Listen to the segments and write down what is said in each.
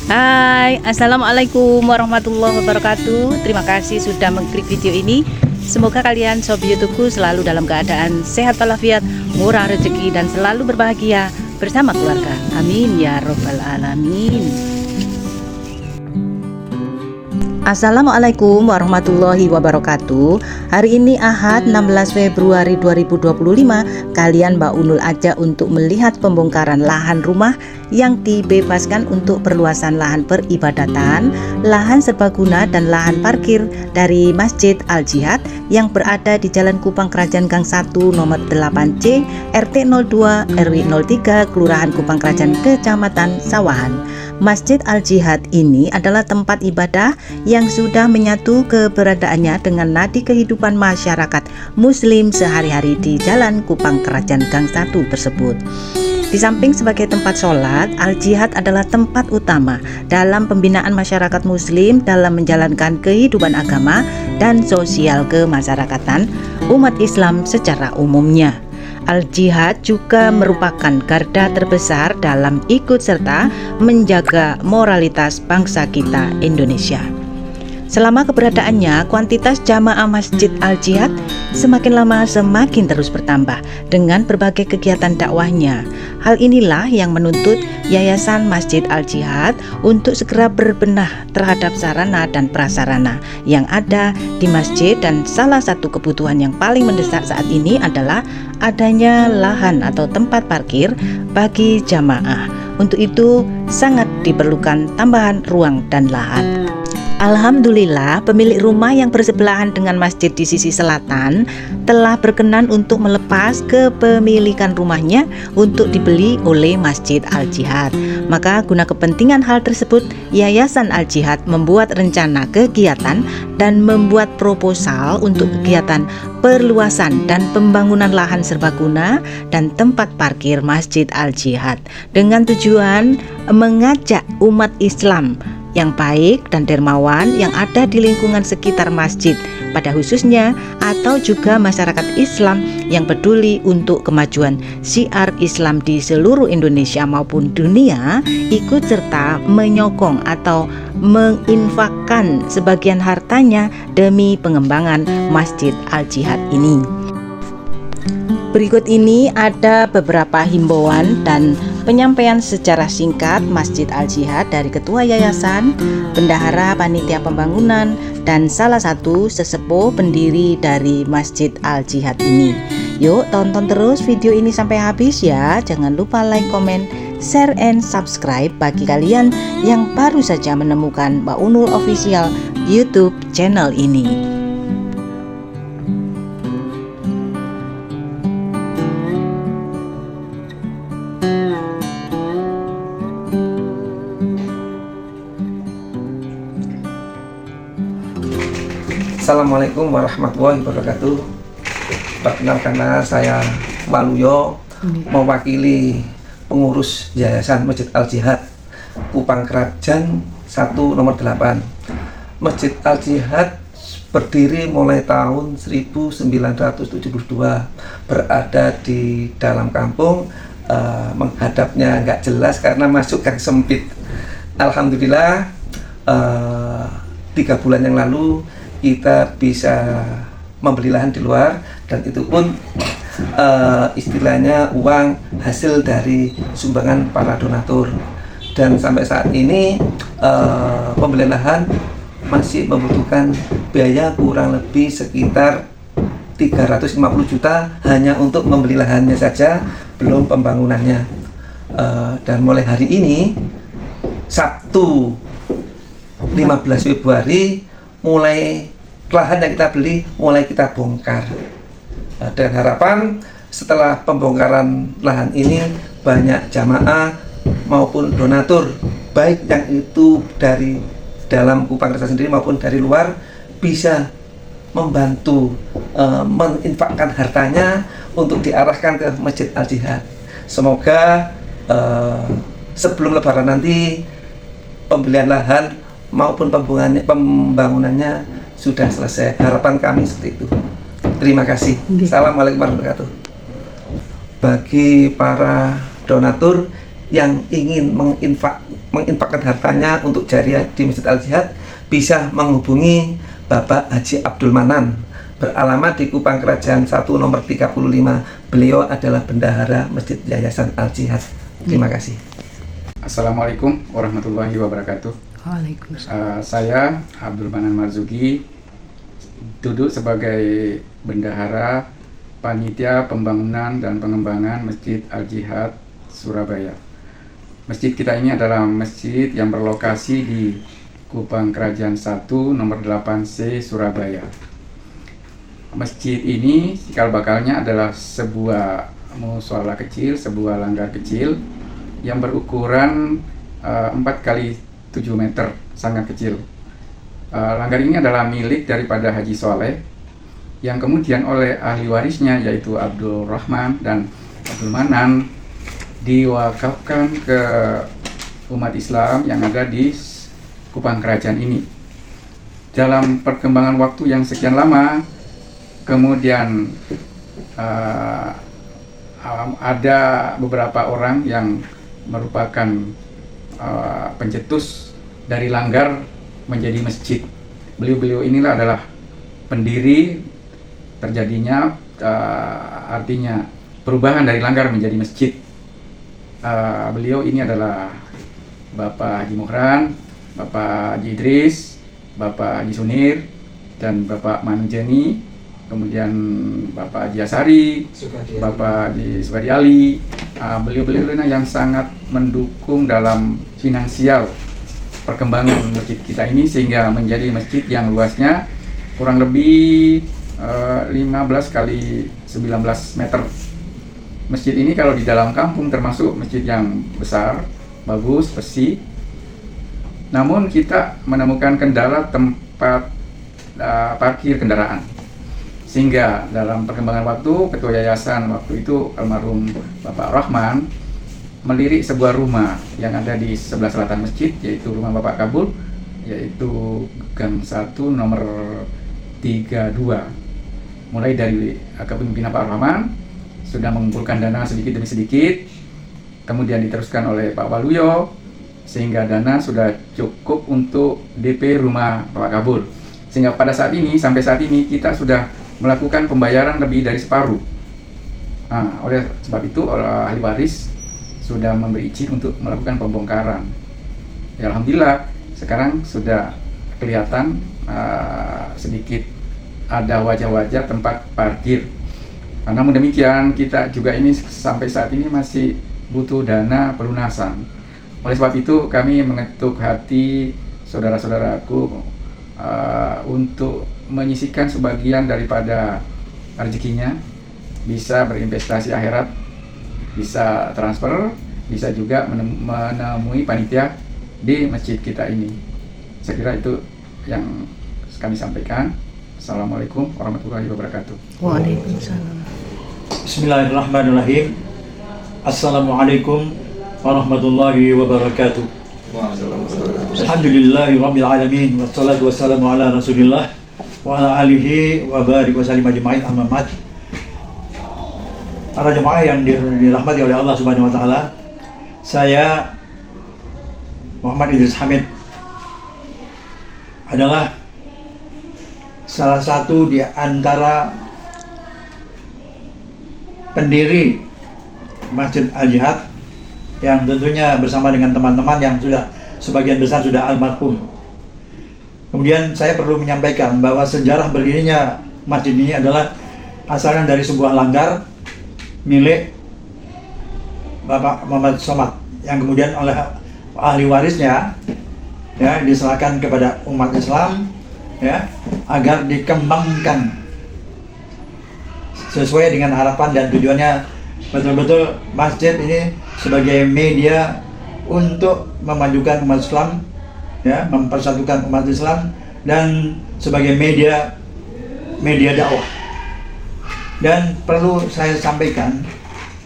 Hai, Assalamualaikum warahmatullahi wabarakatuh. Terima kasih sudah mengklik video ini. Semoga kalian sob YouTubeku selalu dalam keadaan sehat walafiat, murah rezeki, dan selalu berbahagia bersama keluarga. Amin ya robbal alamin. Assalamualaikum warahmatullahi wabarakatuh. Hari ini Ahad 16 Februari 2025. Kalian Mbak Unul ajak untuk melihat pembongkaran lahan rumah yang dibebaskan untuk perluasan lahan peribadatan, lahan serbaguna dan lahan parkir dari Masjid Al-Jihad yang berada di Jalan Kupang Kerajaan Gang 1 nomor 8C RT 02 RW 03 Kelurahan Kupang Kerajaan Kecamatan Sawahan. Masjid Al-Jihad ini adalah tempat ibadah yang sudah menyatu keberadaannya dengan nadi kehidupan masyarakat muslim sehari-hari di Jalan Kupang Kerajaan Gang 1 tersebut. Di samping sebagai tempat sholat, Al-Jihad adalah tempat utama dalam pembinaan masyarakat muslim dalam menjalankan kehidupan agama dan sosial kemasyarakatan umat Islam secara umumnya. Al-Jihad juga merupakan garda terbesar dalam ikut serta menjaga moralitas bangsa kita Indonesia. Selama keberadaannya, kuantitas jamaah Masjid Al-Jihad semakin lama semakin terus bertambah dengan berbagai kegiatan dakwahnya. Hal inilah yang menuntut Yayasan Masjid Al-Jihad untuk segera berbenah terhadap sarana dan prasarana yang ada di masjid, dan salah satu kebutuhan yang paling mendesak saat ini adalah adanya lahan atau tempat parkir bagi jamaah. Untuk itu sangat diperlukan tambahan ruang dan lahan. Alhamdulillah, pemilik rumah yang bersebelahan dengan masjid di sisi selatan telah berkenan untuk melepas kepemilikan rumahnya untuk dibeli oleh Masjid Al-Jihad. Maka guna kepentingan hal tersebut, Yayasan Al-Jihad membuat rencana kegiatan dan membuat proposal untuk kegiatan perluasan dan pembangunan lahan serbaguna dan tempat parkir Masjid Al-Jihad dengan tujuan mengajak umat Islam yang baik dan dermawan yang ada di lingkungan sekitar masjid pada khususnya, atau juga masyarakat Islam yang peduli untuk kemajuan syiar Islam di seluruh Indonesia maupun dunia, ikut serta menyokong atau menginfakkan sebagian hartanya demi pengembangan Masjid Al-Jihad ini. Berikut ini ada beberapa himbauan dan penyampaian secara singkat Masjid Al-Jihad dari Ketua Yayasan, Bendahara Panitia Pembangunan, dan salah satu sesepuh pendiri dari Masjid Al-Jihad ini. Yuk tonton terus video ini sampai habis ya. Jangan lupa like, comment, share, and subscribe bagi kalian yang baru saja menemukan Mbak Unul Official YouTube channel ini. Assalamualaikum warahmatullahi wabarakatuh. Perkenalkan, saya Waluyo, mewakili pengurus Yayasan Masjid Al-Jihad Kupang Kerajaan 1 nomor 8. Masjid Al-Jihad berdiri mulai tahun 1972, berada di dalam kampung, menghadapnya nggak jelas karena masuk gang sempit. Alhamdulillah, 3 bulan yang lalu kita bisa membeli lahan di luar, dan itu pun istilahnya uang hasil dari sumbangan para donatur. Dan sampai saat ini pembelian lahan masih membutuhkan biaya kurang lebih sekitar 350 juta hanya untuk membeli lahannya saja, belum pembangunannya. Dan mulai hari ini Sabtu 15 Februari mulai lahan yang kita beli mulai kita bongkar, dan harapan setelah pembongkaran lahan ini banyak jamaah maupun donatur, baik yang itu dari dalam Kupang Kerajaan sendiri maupun dari luar, bisa membantu menginfakkan hartanya untuk diarahkan ke Masjid Al-Jihad. Semoga sebelum Lebaran nanti pembelian lahan maupun pembangunannya sudah selesai. Harapan kami seperti itu. Terima kasih. Assalamualaikum warahmatullahi wabarakatuh. Bagi para donatur yang ingin menginfakkan hartanya untuk jariah di Masjid Al-Jihad bisa menghubungi Bapak Haji Abdul Manan, beralamat di Kupang Kerajaan 1 nomor 35. Beliau adalah bendahara Masjid Yayasan Al-Jihad. Terima kasih. Assalamualaikum warahmatullahi wabarakatuh. Waalaikumsalam. Saya Abdul Manan Marzuki, duduk sebagai bendahara Panitia Pembangunan dan Pengembangan Masjid Al-Jihad Surabaya. Masjid kita ini adalah masjid yang berlokasi di Kupang Kerajaan 1 nomor 8C Surabaya. Masjid ini cikal bakalnya adalah sebuah mushola kecil, sebuah langgar kecil yang berukuran 4 kali 7 meter, sangat kecil. Langgar ini adalah milik daripada Haji Soleh yang kemudian oleh ahli warisnya yaitu Abdul Rahman dan Abdul Manan diwakafkan ke umat Islam yang ada di Kupang Kerajaan ini. Dalam perkembangan waktu yang sekian lama, kemudian ada beberapa orang yang merupakan pencetus dari langgar menjadi masjid. Beliau-beliau inilah adalah pendiri terjadinya artinya perubahan dari langgar menjadi masjid. Beliau ini adalah Bapak Haji Muhran, Bapak Haji Idris, Bapak Haji Sunir, dan Bapak Manujeni, kemudian Bapak Haji Asari, Bapak Haji Sukadi Ali. Beliau-beliau ini yang sangat mendukung dalam finansial perkembangan masjid kita ini sehingga menjadi masjid yang luasnya kurang lebih 15 kali 19 meter. Masjid ini kalau di dalam kampung termasuk masjid yang besar, bagus, bersih. Namun kita menemukan kendala tempat parkir kendaraan. Sehingga dalam perkembangan waktu, ketua yayasan waktu itu almarhum Bapak Rahman melirik sebuah rumah yang ada di sebelah selatan masjid, yaitu rumah Bapak Kabul, yaitu Gang 1 nomor 32. Mulai dari kepemimpinan Pak Rahman sudah mengumpulkan dana sedikit demi sedikit, kemudian diteruskan oleh Pak Waluyo sehingga dana sudah cukup untuk DP rumah Bapak Kabul. Sehingga pada saat ini, sampai saat ini kita sudah melakukan pembayaran lebih dari separuh. Oleh sebab itu ahli waris sudah memberi izin untuk melakukan pembongkaran. Ya, alhamdulillah sekarang sudah kelihatan sedikit ada wajah-wajah tempat parkir. Namun demikian kita juga ini sampai saat ini masih butuh dana pelunasan. Oleh sebab itu kami mengetuk hati saudara-saudaraku untuk menyisihkan sebagian daripada rezekinya, bisa berinvestasi akhirat, bisa transfer, bisa juga menemui panitia di masjid kita ini. Saya kira itu yang kami sampaikan. Assalamualaikum warahmatullahi wabarakatuh. Waalaikumsalam. Bismillahirrahmanirrahim. Assalamualaikum warahmatullahi wabarakatuh. Alhamdulillahi rabbil alamin, wassalatu wassalamu ala rasulillah wa ala alihi wa barik wa sallim ajma'in, amma ba'd. Para jemaah yang dirahmati oleh Allah Subhanahu wa taala, saya Muhammad Idris Hamid adalah salah satu di antara pendiri Masjid Al-Jihad yang tentunya bersama dengan teman-teman yang sudah sebagian besar sudah almarhum. Kemudian saya perlu menyampaikan bahwa sejarah berdirinya masjid ini adalah asalnya dari sebuah langgar milik Bapak Muhammad Somad yang kemudian oleh ahli warisnya ya diserahkan kepada umat Islam ya agar dikembangkan sesuai dengan harapan dan tujuannya. Betul-betul masjid ini sebagai media untuk memajukan umat Islam ya, mempersatukan umat Islam, dan sebagai media dakwah. Dan perlu saya sampaikan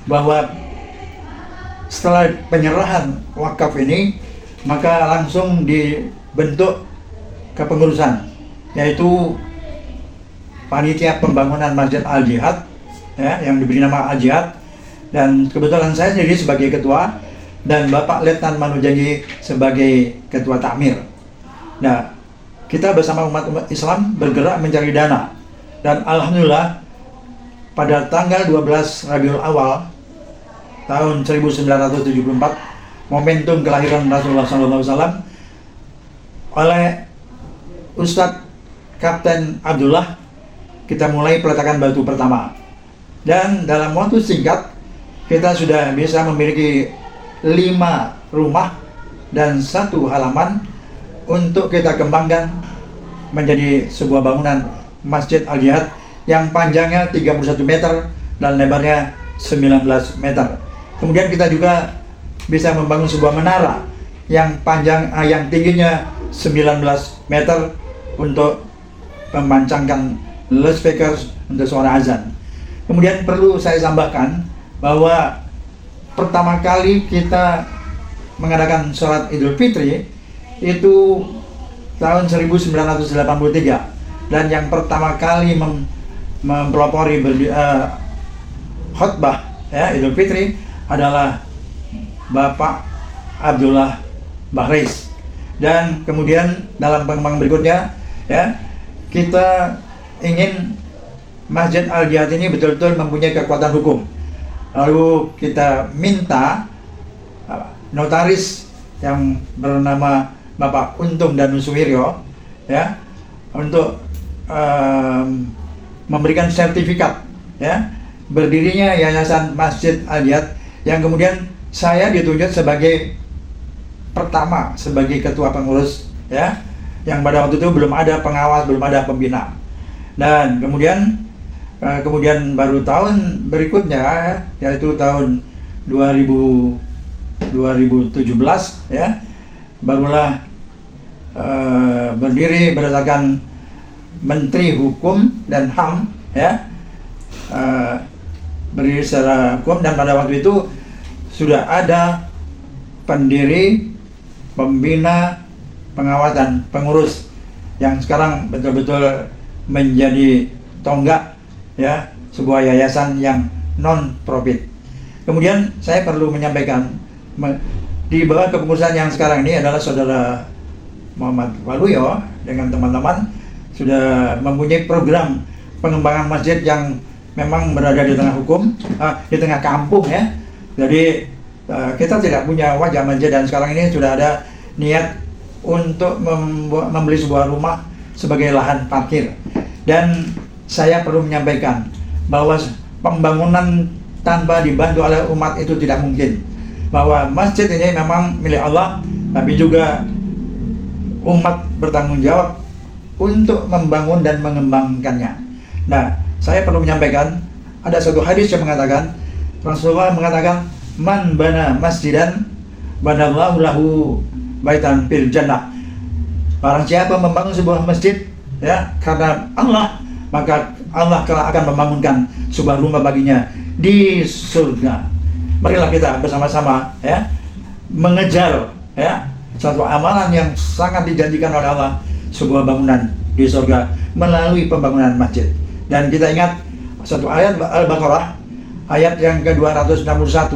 bahwa setelah penyerahan wakaf ini maka langsung dibentuk kepengurusan, yaitu Panitia Pembangunan Masjid Al-Jihad ya, yang diberi nama Al-Jihad, dan kebetulan saya sendiri sebagai ketua, dan Bapak Letnan Manujangi sebagai Ketua Takmir. Nah, kita bersama umat Islam bergerak mencari dana, dan alhamdulillah pada tanggal 12 Rabiul Awal tahun 1974, momentum kelahiran Rasulullah SAW, oleh Ustadz Kapten Abdullah kita mulai peletakan batu pertama, dan dalam waktu singkat kita sudah bisa memiliki 5 rumah dan 1 halaman untuk kita kembangkan menjadi sebuah bangunan Masjid Al-Jihad yang panjangnya 31 meter dan lebarnya 19 meter. Kemudian kita juga bisa membangun sebuah menara yang yang tingginya 19 meter untuk memancangkan loudspeaker untuk suara azan. Kemudian perlu saya tambahkan bahwa pertama kali kita mengadakan sholat Idul Fitri itu tahun 1983, dan yang pertama kali mempelopori khutbah Idul Fitri adalah Bapak Abdullah Bahreis. Dan kemudian dalam pengembangan berikutnya kita ingin Masjid Al-Jihad ini betul-betul mempunyai kekuatan hukum. Lalu kita minta notaris yang bernama Bapak Untung Danusuwiryo untuk memberikan sertifikat berdirinya Yayasan Masjid Al-Jihad, yang kemudian saya ditunjuk sebagai pertama sebagai ketua pengurus, yang pada waktu itu belum ada pengawas, belum ada pembina. Dan kemudian baru tahun berikutnya, yaitu tahun 2017 barulah berdiri berdasarkan Menteri Hukum dan HAM, berdiri secara hukum, dan pada waktu itu sudah ada pendiri, pembina, pengawas dan pengurus yang sekarang betul-betul menjadi tonggak sebuah yayasan yang non profit. Kemudian saya perlu menyampaikan di bawah kepengurusan yang sekarang ini adalah Saudara Muhammad Waluyo dengan teman-teman sudah mempunyai program pengembangan masjid yang memang berada di tengah hukum, di tengah kampung Jadi kita tidak punya wajah masjid, dan sekarang ini sudah ada niat untuk membeli sebuah rumah sebagai lahan parkir. Dan saya perlu menyampaikan bahwa pembangunan tanpa dibantu oleh umat itu tidak mungkin. Bahwa masjid ini memang milik Allah, tapi juga umat bertanggung jawab untuk membangun dan mengembangkannya. Nah, saya perlu menyampaikan ada satu hadis yang mengatakan, Rasulullah mengatakan, man bana masjidan banallahu lahu baitan fil jannah. Barang siapa membangun sebuah masjid karena Allah, maka Allah akan membangunkan sebuah rumah baginya di surga. Marilah kita bersama-sama mengejar satu amalan yang sangat dijanjikan oleh Allah, sebuah bangunan di surga melalui pembangunan masjid. Dan kita ingat satu ayat Al-Baqarah ayat yang ke-261,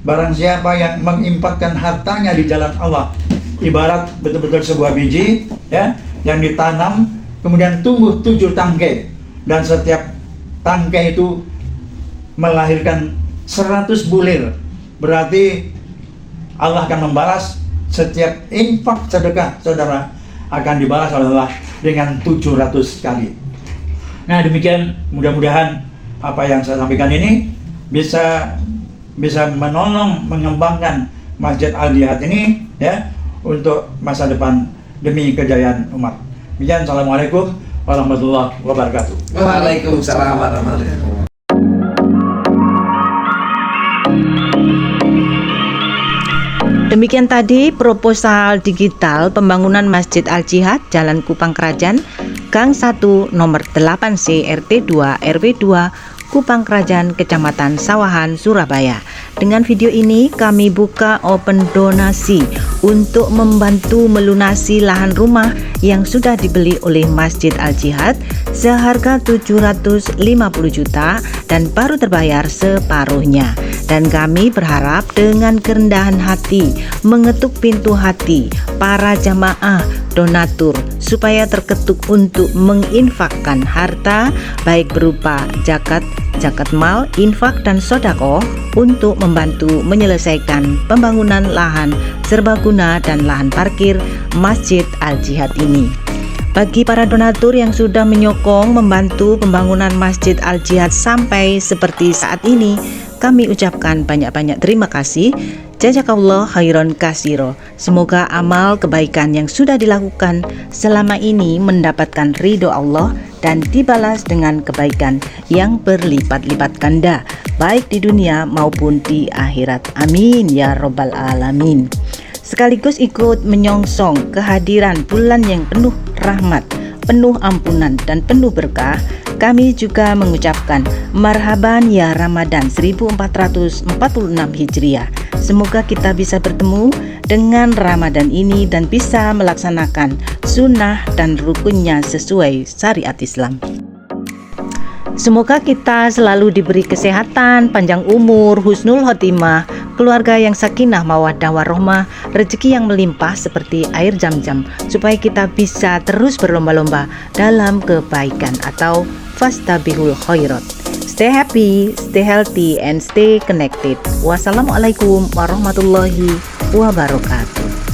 barang siapa yang menginfakkan hartanya di jalan Allah, ibarat betul-betul sebuah biji yang ditanam kemudian tumbuh 7 tangkai, dan setiap tangkai itu melahirkan 100 bulir. Berarti Allah akan membalas setiap infak sedekah saudara akan dibalas oleh Allah dengan 700 kali. Nah, demikian, mudah-mudahan apa yang saya sampaikan ini bisa menolong mengembangkan Masjid Al-Jihad ini untuk masa depan demi kejayaan umat. Demikian, assalamualaikum warahmatullahi wabarakatuh. Waalaikumsalam warahmatullahi wabarakatuh. Demikian tadi proposal digital pembangunan Masjid Al-Jihad Jalan Kupang Kerajaan, Gang 1 nomor 8C RT 2 RW 2 Kupang Kerajaan, Kecamatan Sawahan, Surabaya. Dengan video ini kami buka open donasi untuk membantu melunasi lahan rumah yang sudah dibeli oleh Masjid Al-Jihad seharga 750 juta dan baru terbayar separuhnya. Dan kami berharap dengan kerendahan hati mengetuk pintu hati para jamaah donatur supaya terketuk untuk menginfakkan harta baik berupa zakat mal, infak dan sodako untuk membantu menyelesaikan pembangunan lahan serbaguna dan lahan parkir Masjid Al-Jihad ini. Bagi para donatur yang sudah menyokong membantu pembangunan Masjid Al-Jihad sampai seperti saat ini, kami ucapkan banyak-banyak terima kasih. Jazakallah khairan kasiro. Semoga amal kebaikan yang sudah dilakukan selama ini mendapatkan ridho Allah dan dibalas dengan kebaikan yang berlipat-lipat ganda, baik di dunia maupun di akhirat. Amin ya robbal alamin. Sekaligus ikut menyongsong kehadiran bulan yang penuh rahmat, penuh ampunan dan penuh berkah, kami juga mengucapkan marhaban ya Ramadan 1446 Hijriah. Semoga kita bisa bertemu dengan Ramadan ini dan bisa melaksanakan sunnah dan rukunnya sesuai syariat Islam. Semoga kita selalu diberi kesehatan, panjang umur, husnul khotimah, keluarga yang sakinah mawaddah warohmah, rezeki yang melimpah seperti air zam-zam, supaya kita bisa terus berlomba-lomba dalam kebaikan atau fastabihul khairat. Stay happy, stay healthy, and stay connected. Wassalamualaikum warahmatullahi wabarakatuh.